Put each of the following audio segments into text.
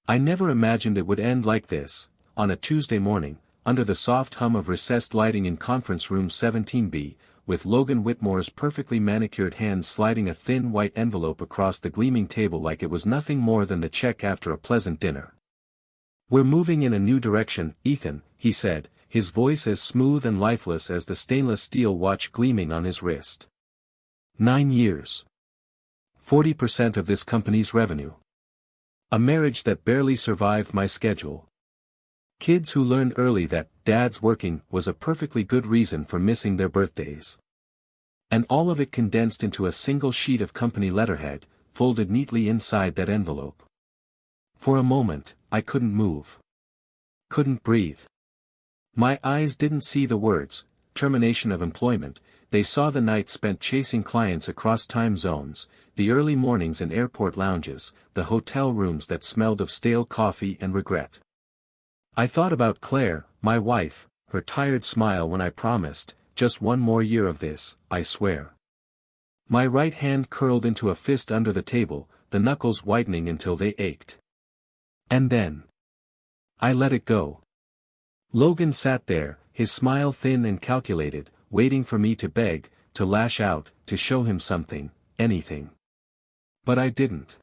I never imagined it would end like this, on a Tuesday morning, under the soft hum of recessed lighting in Conference Room 17B, with Logan Whitmore's perfectly manicured hands sliding a thin white envelope across the gleaming table like it was nothing more than the check after a pleasant dinner. "We're moving in a new direction, Ethan," he said, his voice as smooth and lifeless as the stainless steel watch gleaming on his wrist. 9 years. 40% of this company's revenue. A marriage that barely survived my schedule. Kids who learned early that dad's working was a perfectly good reason for missing their birthdays. And all of it condensed into a single sheet of company letterhead, folded neatly inside that envelope. For a moment, I couldn't move. Couldn't breathe. My eyes didn't see the words, termination of employment, they saw the nights spent chasing clients across time zones, the early mornings in airport lounges, the hotel rooms that smelled of stale coffee and regret. I thought about Claire, my wife, her tired smile when I promised, just one more year of this, I swear. My right hand curled into a fist under the table, the knuckles whitening until they ached. And then I let it go. Logan sat there, his smile thin and calculated, waiting for me to beg, to lash out, to show him something, anything. But I didn't.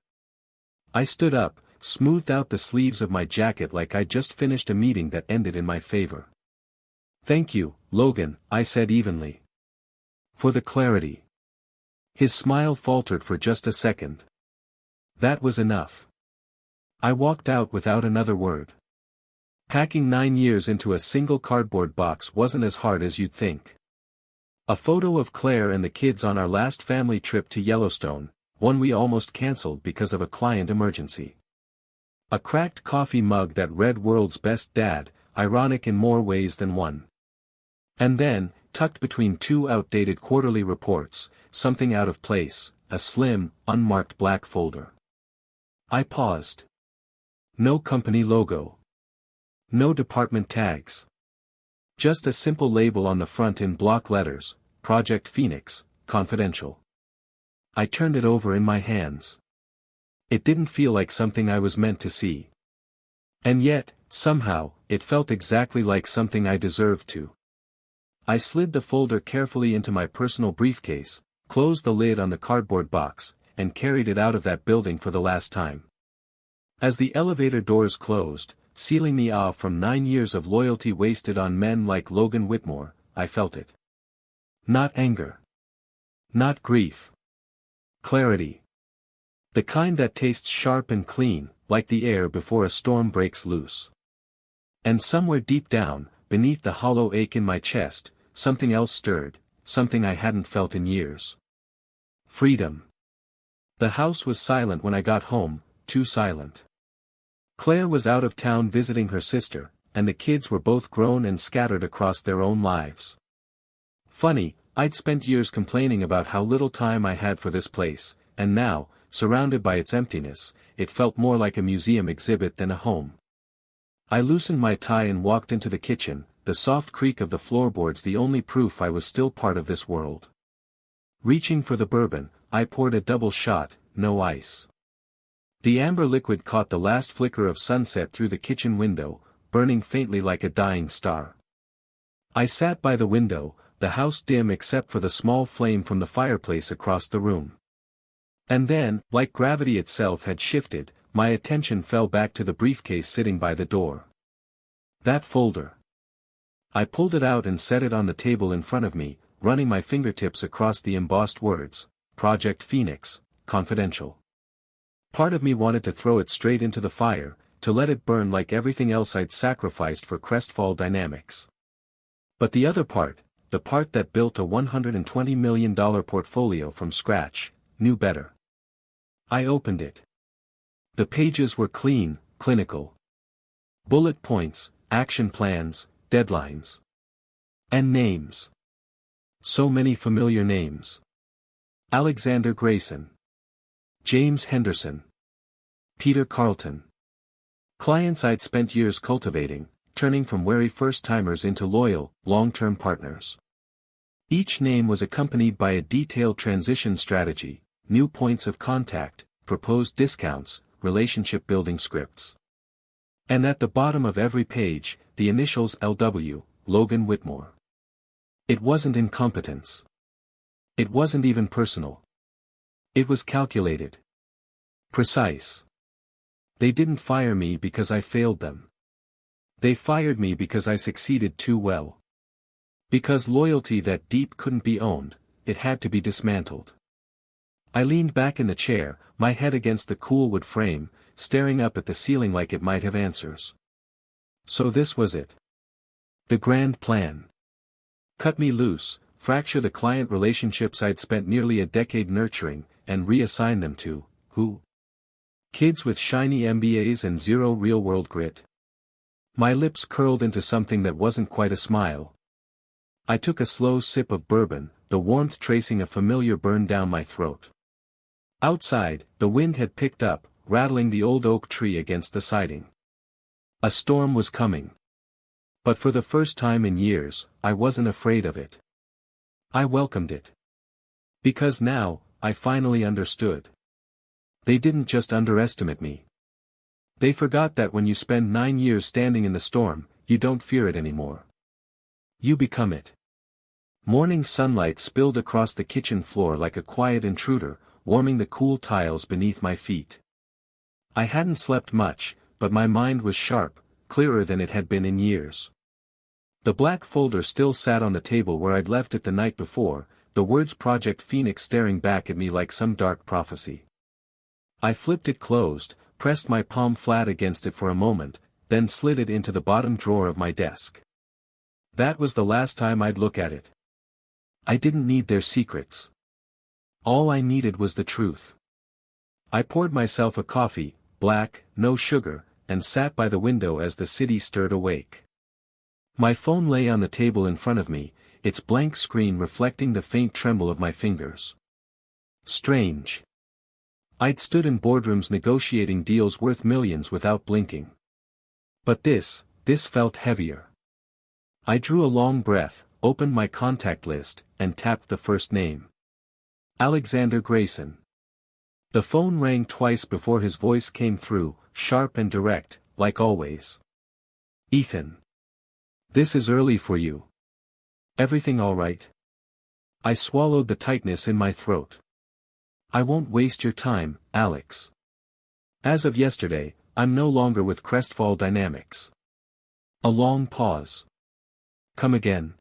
I stood up, smoothed out the sleeves of my jacket like I'd just finished a meeting that ended in my favor. "Thank you, Logan," I said evenly. "For the clarity." His smile faltered for just a second. That was enough. I walked out without another word. Packing 9 years into a single cardboard box wasn't as hard as you'd think. A photo of Claire and the kids on our last family trip to Yellowstone, one we almost canceled because of a client emergency. A cracked coffee mug that read "World's Best Dad," ironic in more ways than one. And then, tucked between 2 outdated quarterly reports, something out of place, a slim, unmarked black folder. I paused. No company logo. No department tags. Just a simple label on the front in block letters, Project Phoenix, Confidential. I turned it over in my hands. It didn't feel like something I was meant to see. And yet, somehow, it felt exactly like something I deserved to. I slid the folder carefully into my personal briefcase, closed the lid on the cardboard box, and carried it out of that building for the last time. As the elevator doors closed, sealing me off from 9 years of loyalty wasted on men like Logan Whitmore, I felt it. Not anger. Not grief. Clarity. The kind that tastes sharp and clean, like the air before a storm breaks loose. And somewhere deep down, beneath the hollow ache in my chest, something else stirred, something I hadn't felt in years. Freedom. The house was silent when I got home, too silent. Claire was out of town visiting her sister, and the kids were both grown and scattered across their own lives. Funny, I'd spent years complaining about how little time I had for this place, and now, surrounded by its emptiness, it felt more like a museum exhibit than a home. I loosened my tie and walked into the kitchen, the soft creak of the floorboards the only proof I was still part of this world. Reaching for the bourbon, I poured a double shot, no ice. The amber liquid caught the last flicker of sunset through the kitchen window, burning faintly like a dying star. I sat by the window, the house dim except for the small flame from the fireplace across the room. And then, like gravity itself had shifted, my attention fell back to the briefcase sitting by the door. That folder. I pulled it out and set it on the table in front of me, running my fingertips across the embossed words, Project Phoenix, Confidential. Part of me wanted to throw it straight into the fire, to let it burn like everything else I'd sacrificed for Crestfall Dynamics. But the other part, the part that built a $120 million portfolio from scratch, knew better. I opened it. The pages were clean, clinical. Bullet points, action plans, deadlines. And names. So many familiar names. Alexander Grayson. James Henderson. Peter Carlton. Clients I'd spent years cultivating, turning from wary first-timers into loyal, long-term partners. Each name was accompanied by a detailed transition strategy, new points of contact, proposed discounts, relationship-building scripts. And at the bottom of every page, the initials LW, Logan Whitmore. It wasn't incompetence. It wasn't even personal. It was calculated. Precise. They didn't fire me because I failed them. They fired me because I succeeded too well. Because loyalty that deep couldn't be owned, it had to be dismantled. I leaned back in the chair, my head against the cool wood frame, staring up at the ceiling like it might have answers. So this was it. The grand plan. Cut me loose, fracture the client relationships I'd spent nearly a decade nurturing, and reassign them to, who? Kids with shiny MBAs and zero real-world grit. My lips curled into something that wasn't quite a smile. I took a slow sip of bourbon, the warmth tracing a familiar burn down my throat. Outside, the wind had picked up, rattling the old oak tree against the siding. A storm was coming. But for the first time in years, I wasn't afraid of it. I welcomed it. Because now, I finally understood. They didn't just underestimate me. They forgot that when you spend 9 years standing in the storm, you don't fear it anymore. You become it. Morning sunlight spilled across the kitchen floor like a quiet intruder, warming the cool tiles beneath my feet. I hadn't slept much, but my mind was sharp, clearer than it had been in years. The black folder still sat on the table where I'd left it the night before, the words Project Phoenix staring back at me like some dark prophecy. I flipped it closed, pressed my palm flat against it for a moment, then slid it into the bottom drawer of my desk. That was the last time I'd look at it. I didn't need their secrets. All I needed was the truth. I poured myself a coffee, black, no sugar, and sat by the window as the city stirred awake. My phone lay on the table in front of me, its blank screen reflecting the faint tremble of my fingers. Strange. I'd stood in boardrooms negotiating deals worth millions without blinking. But this felt heavier. I drew a long breath, opened my contact list, and tapped the first name. Alexander Grayson. The phone rang twice before his voice came through, sharp and direct, like always. Ethan. This is early for you. Everything all right? I swallowed the tightness in my throat. I won't waste your time, Alex. As of yesterday, I'm no longer with Crestfall Dynamics. A long pause. Come again.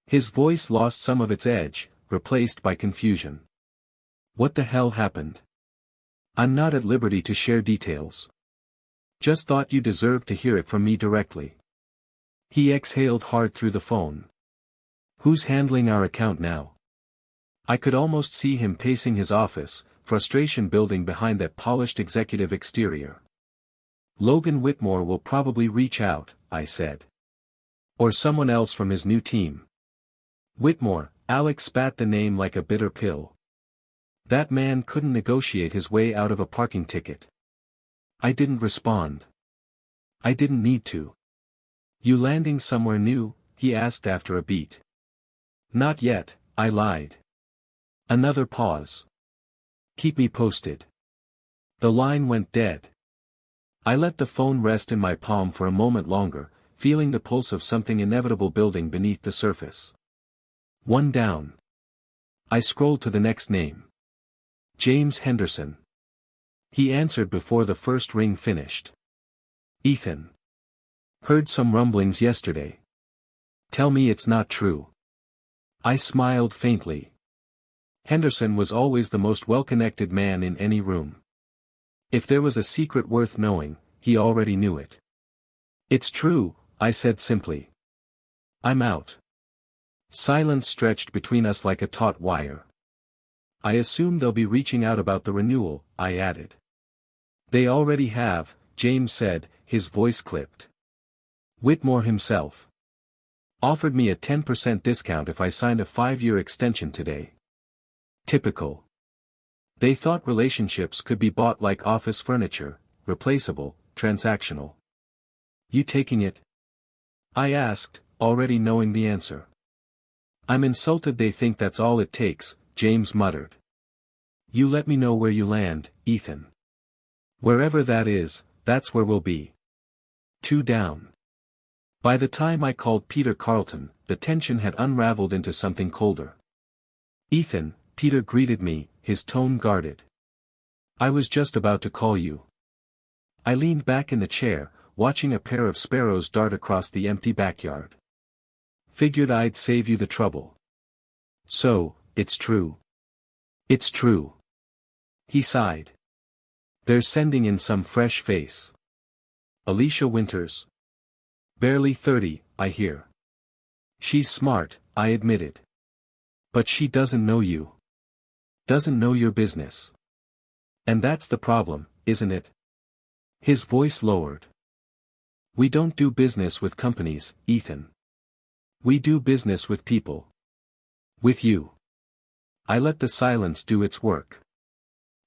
His voice lost some of its edge, replaced by confusion. What the hell happened? I'm not at liberty to share details. Just thought you deserved to hear it from me directly. He exhaled hard through the phone. Who's handling our account now? I could almost see him pacing his office, frustration building behind that polished executive exterior. Logan Whitmore will probably reach out, I said. Or someone else from his new team. Whitmore, Alex spat the name like a bitter pill. That man couldn't negotiate his way out of a parking ticket. I didn't respond. I didn't need to. You landing somewhere new? He asked after a beat. Not yet, I lied. Another pause. Keep me posted. The line went dead. I let the phone rest in my palm for a moment longer, feeling the pulse of something inevitable building beneath the surface. One down. I scrolled to the next name. James Henderson. He answered before the first ring finished. Ethan. Heard some rumblings yesterday. Tell me it's not true. I smiled faintly. Henderson was always the most well-connected man in any room. If there was a secret worth knowing, he already knew it. It's true, I said simply. I'm out. Silence stretched between us like a taut wire. I assume they'll be reaching out about the renewal, I added. They already have, James said, his voice clipped. Whitmore himself offered me a 10% discount if I signed a 5-year extension today. Typical. They thought relationships could be bought like office furniture, replaceable, transactional. You taking it? I asked, already knowing the answer. I'm insulted they think that's all it takes, James muttered. You let me know where you land, Ethan. Wherever that is, that's where we'll be. 2 down. By the time I called Peter Carlton, the tension had unraveled into something colder. Ethan, Peter greeted me, his tone guarded. I was just about to call you. I leaned back in the chair, watching a pair of sparrows dart across the empty backyard. Figured I'd save you the trouble. So, it's true. It's true. He sighed. They're sending in some fresh face. Alicia Winters. Barely 30, I hear. She's smart, I admitted. But she doesn't know you. Doesn't know your business. And that's the problem, isn't it? His voice lowered. We don't do business with companies, Ethan. We do business with people. With you. I let the silence do its work.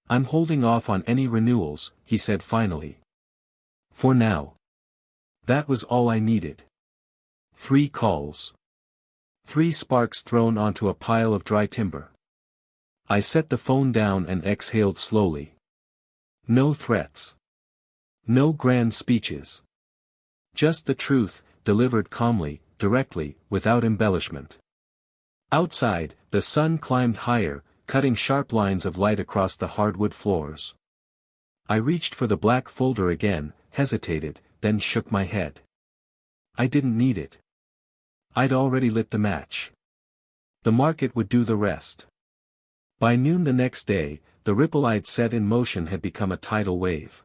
I'm holding off on any renewals, he said finally. For now. That was all I needed. 3 calls. 3 sparks thrown onto a pile of dry timber. I set the phone down and exhaled slowly. No threats. No grand speeches. Just the truth, delivered calmly, directly, without embellishment. Outside, the sun climbed higher, cutting sharp lines of light across the hardwood floors. I reached for the black folder again, hesitated, then shook my head. I didn't need it. I'd already lit the match. The market would do the rest. By noon the next day, the ripple I'd set in motion had become a tidal wave.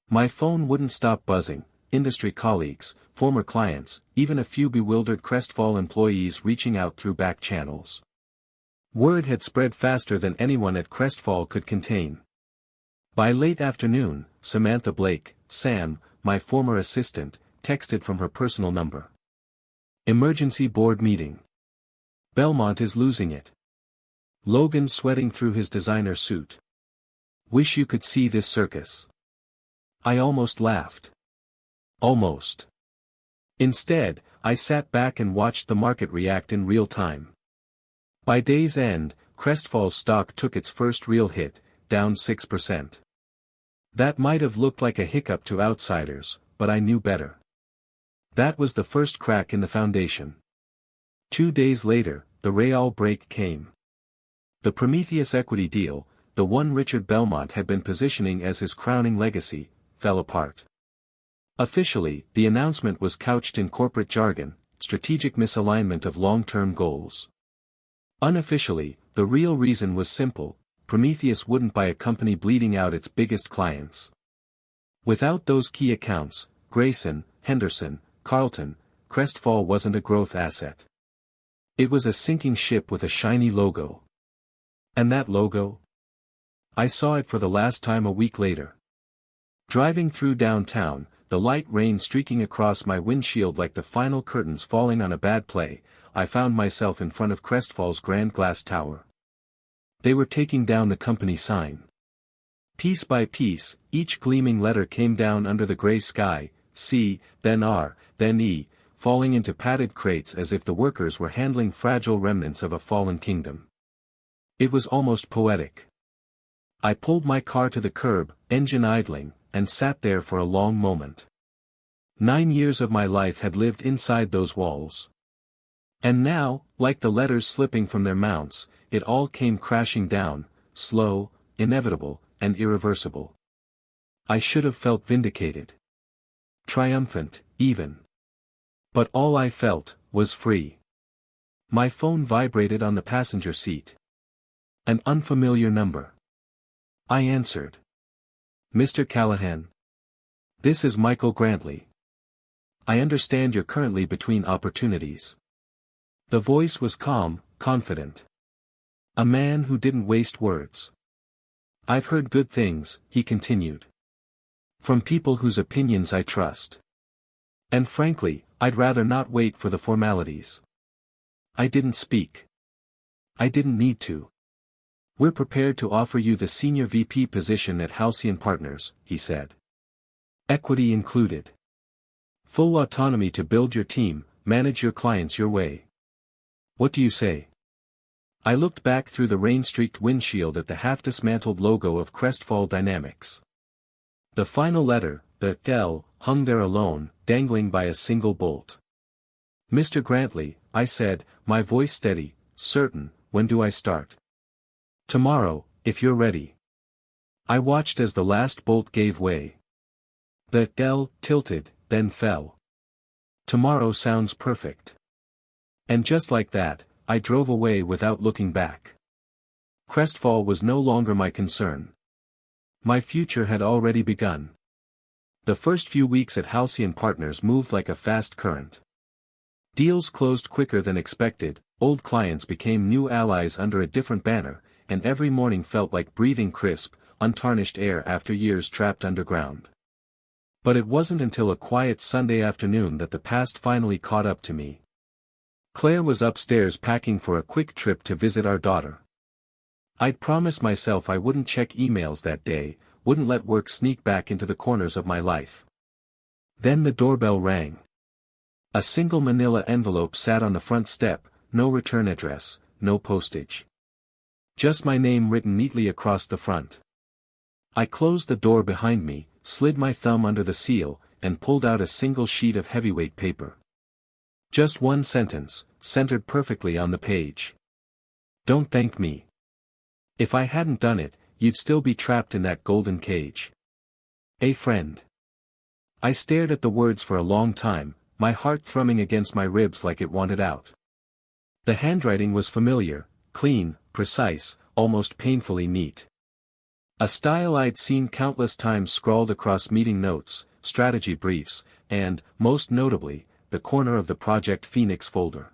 My phone wouldn't stop buzzing, industry colleagues, former clients, even a few bewildered Crestfall employees reaching out through back channels. Word had spread faster than anyone at Crestfall could contain. By late afternoon, Samantha Blake, Sam, my former assistant, texted from her personal number. Emergency board meeting. Belmont is losing it. Logan sweating through his designer suit. Wish you could see this circus. I almost laughed. Almost. Instead, I sat back and watched the market react in real time. By day's end, Crestfall's stock took its first real hit, down 6%. That might have looked like a hiccup to outsiders, but I knew better. That was the first crack in the foundation. 2 days later, the real break came. The Prometheus equity deal, the one Richard Belmont had been positioning as his crowning legacy, fell apart. Officially, the announcement was couched in corporate jargon, strategic misalignment of long-term goals. Unofficially, the real reason was simple: Prometheus wouldn't buy a company bleeding out its biggest clients. Without those key accounts, Grayson, Henderson, Carlton, Crestfall wasn't a growth asset. It was a sinking ship with a shiny logo. And that logo? I saw it for the last time a week later. Driving through downtown, the light rain streaking across my windshield like the final curtains falling on a bad play, I found myself in front of Crestfall's grand glass tower. They were taking down the company sign. Piece by piece, each gleaming letter came down under the gray sky, C, then R, then E, falling into padded crates as if the workers were handling fragile remnants of a fallen kingdom. It was almost poetic. I pulled my car to the curb, engine idling, and sat there for a long moment. 9 years of my life had lived inside those walls. And now, like the letters slipping from their mounts, it all came crashing down, slow, inevitable, and irreversible. I should have felt vindicated. Triumphant, even. But all I felt was free. My phone vibrated on the passenger seat. An unfamiliar number. I answered. Mr. Callahan. This is Michael Grantley. I understand you're currently between opportunities. The voice was calm, confident. A man who didn't waste words. I've heard good things, he continued. From people whose opinions I trust. And frankly, I'd rather not wait for the formalities. I didn't speak. I didn't need to. We're prepared to offer you the senior VP position at Halcyon Partners, he said. Equity included. Full autonomy to build your team, manage your clients your way. What do you say? I looked back through the rain-streaked windshield at the half-dismantled logo of Crestfall Dynamics. The final letter, the L, hung there alone, dangling by a single bolt. "Mr. Grantley," I said, my voice steady, certain, "when do I start?" "Tomorrow, if you're ready." I watched as the last bolt gave way. The L tilted, then fell. "Tomorrow sounds perfect." And just like that, I drove away without looking back. Crestfall was no longer my concern. My future had already begun. The first few weeks at Halcyon Partners moved like a fast current. Deals closed quicker than expected, old clients became new allies under a different banner, and every morning felt like breathing crisp, untarnished air after years trapped underground. But it wasn't until a quiet Sunday afternoon that the past finally caught up to me. Claire was upstairs packing for a quick trip to visit our daughter. I'd promised myself I wouldn't check emails that day, wouldn't let work sneak back into the corners of my life. Then the doorbell rang. A single manila envelope sat on the front step, no return address, no postage. Just my name written neatly across the front. I closed the door behind me, slid my thumb under the seal, and pulled out a single sheet of heavyweight paper. Just one sentence, centered perfectly on the page. "Don't thank me. If I hadn't done it, you'd still be trapped in that golden cage. A friend." I stared at the words for a long time, my heart thrumming against my ribs like it wanted out. The handwriting was familiar, clean, precise, almost painfully neat. A style I'd seen countless times scrawled across meeting notes, strategy briefs, and, most notably, the corner of the Project Phoenix folder.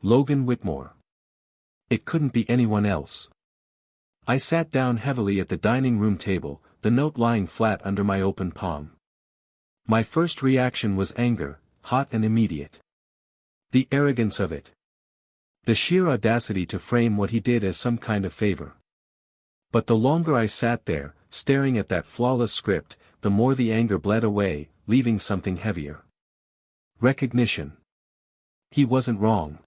Logan Whitmore. It couldn't be anyone else. I sat down heavily at the dining room table, the note lying flat under my open palm. My first reaction was anger, hot and immediate. The arrogance of it. The sheer audacity to frame what he did as some kind of favor. But the longer I sat there, staring at that flawless script, the more the anger bled away, leaving something heavier. Recognition. He wasn't wrong.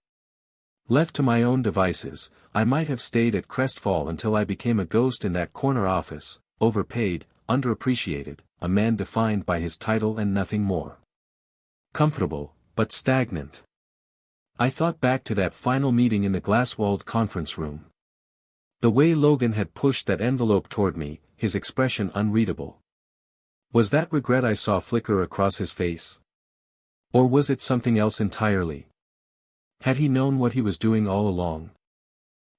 Left to my own devices, I might have stayed at Crestfall until I became a ghost in that corner office, overpaid, underappreciated, a man defined by his title and nothing more. Comfortable, but stagnant. I thought back to that final meeting in the glass-walled conference room. The way Logan had pushed that envelope toward me, his expression unreadable. Was that regret I saw flicker across his face? Or was it something else entirely? Had he known what he was doing all along?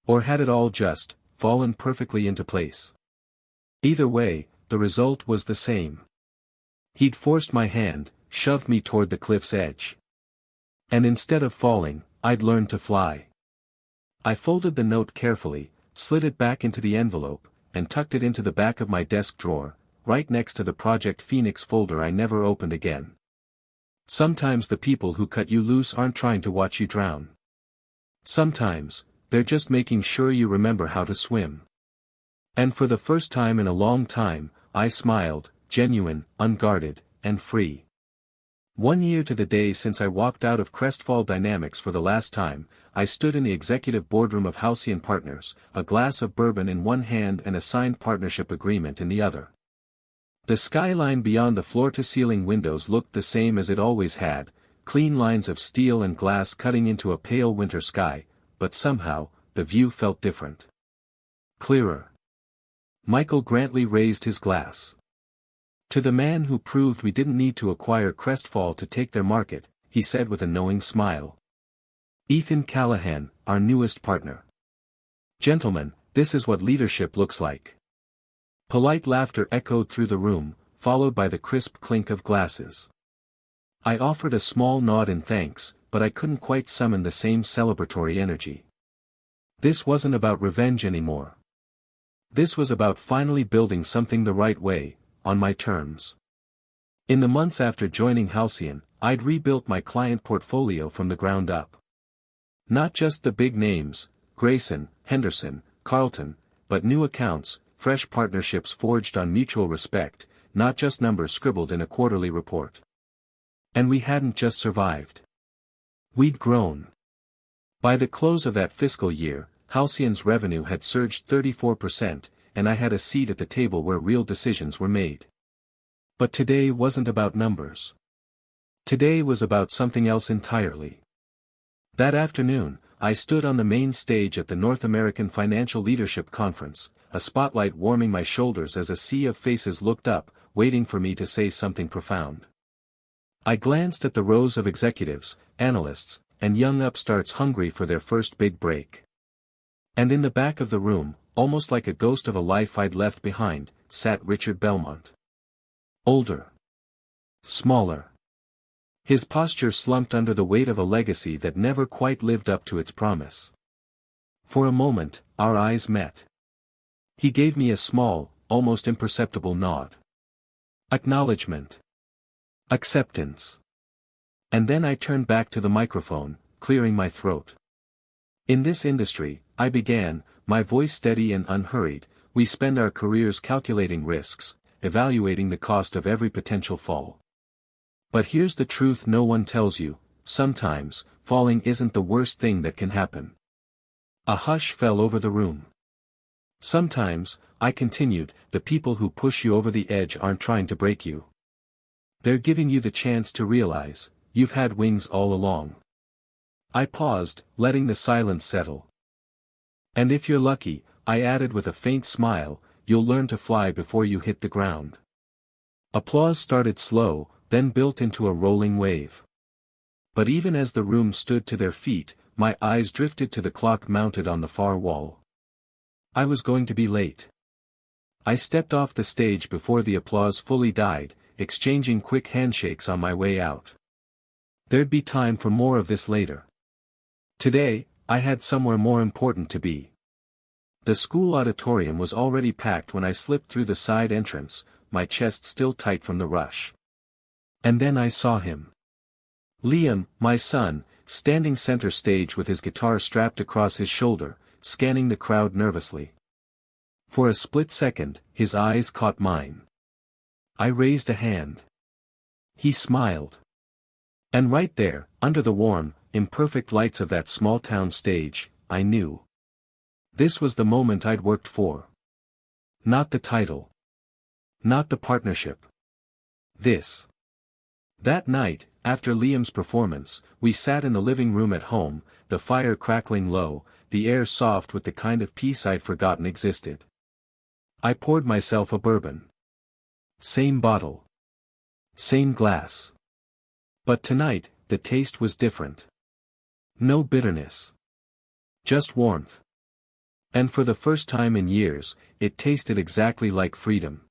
Or had it all just fallen perfectly into place? Either way, the result was the same. He'd forced my hand, shoved me toward the cliff's edge. And instead of falling, I'd learned to fly. I folded the note carefully, slid it back into the envelope, and tucked it into the back of my desk drawer, right next to the Project Phoenix folder I never opened again. Sometimes the people who cut you loose aren't trying to watch you drown. Sometimes, they're just making sure you remember how to swim. And for the first time in a long time, I smiled, genuine, unguarded, and free. 1 year to the day since I walked out of Crestfall Dynamics for the last time, I stood in the executive boardroom of Halcyon Partners, a glass of bourbon in one hand and a signed partnership agreement in the other. The skyline beyond the floor-to-ceiling windows looked the same as it always had, clean lines of steel and glass cutting into a pale winter sky, but somehow, the view felt different. Clearer. Michael Grantley raised his glass. To the man who proved we didn't need to acquire Crestfall to take their market, he said with a knowing smile. Ethan Callahan, our newest partner. Gentlemen, this is what leadership looks like. Polite laughter echoed through the room, followed by the crisp clink of glasses. I offered a small nod in thanks, but I couldn't quite summon the same celebratory energy. This wasn't about revenge anymore. This was about finally building something the right way, on my terms. In the months after joining Halcyon, I'd rebuilt my client portfolio from the ground up. Not just the big names, Grayson, Henderson, Carlton, but new accounts, fresh partnerships forged on mutual respect, not just numbers scribbled in a quarterly report. And we hadn't just survived. We'd grown. By the close of that fiscal year, Halcyon's revenue had surged 34%, and I had a seat at the table where real decisions were made. But today wasn't about numbers. Today was about something else entirely. That afternoon, I stood on the main stage at the North American Financial Leadership Conference, a spotlight warming my shoulders as a sea of faces looked up, waiting for me to say something profound. I glanced at the rows of executives, analysts, and young upstarts hungry for their first big break. And in the back of the room, almost like a ghost of a life I'd left behind, sat Richard Belmont. Older. Smaller. His posture slumped under the weight of a legacy that never quite lived up to its promise. For a moment, our eyes met. He gave me a small, almost imperceptible nod. Acknowledgement. Acceptance. And then I turned back to the microphone, clearing my throat. In this industry, I began, my voice steady and unhurried, we spend our careers calculating risks, evaluating the cost of every potential fall. But here's the truth no one tells you, sometimes, falling isn't the worst thing that can happen. A hush fell over the room. Sometimes, I continued, the people who push you over the edge aren't trying to break you. They're giving you the chance to realize, you've had wings all along. I paused, letting the silence settle. And if you're lucky, I added with a faint smile, you'll learn to fly before you hit the ground. Applause started slow, then built into a rolling wave. But even as the room stood to their feet, my eyes drifted to the clock mounted on the far wall. I was going to be late. I stepped off the stage before the applause fully died, exchanging quick handshakes on my way out. There'd be time for more of this later. Today, I had somewhere more important to be. The school auditorium was already packed when I slipped through the side entrance, my chest still tight from the rush. And then I saw him. Liam, my son, standing center stage with his guitar strapped across his shoulder, scanning the crowd nervously. For a split second, his eyes caught mine. I raised a hand. He smiled. And right there, under the warm, imperfect lights of that small-town stage, I knew. This was the moment I'd worked for. Not the title. Not the partnership. This. That night, after Liam's performance, we sat in the living room at home, the fire crackling low, the air soft with the kind of peace I'd forgotten existed. I poured myself a bourbon. Same bottle. Same glass. But tonight, the taste was different. No bitterness. Just warmth. And for the first time in years, it tasted exactly like freedom.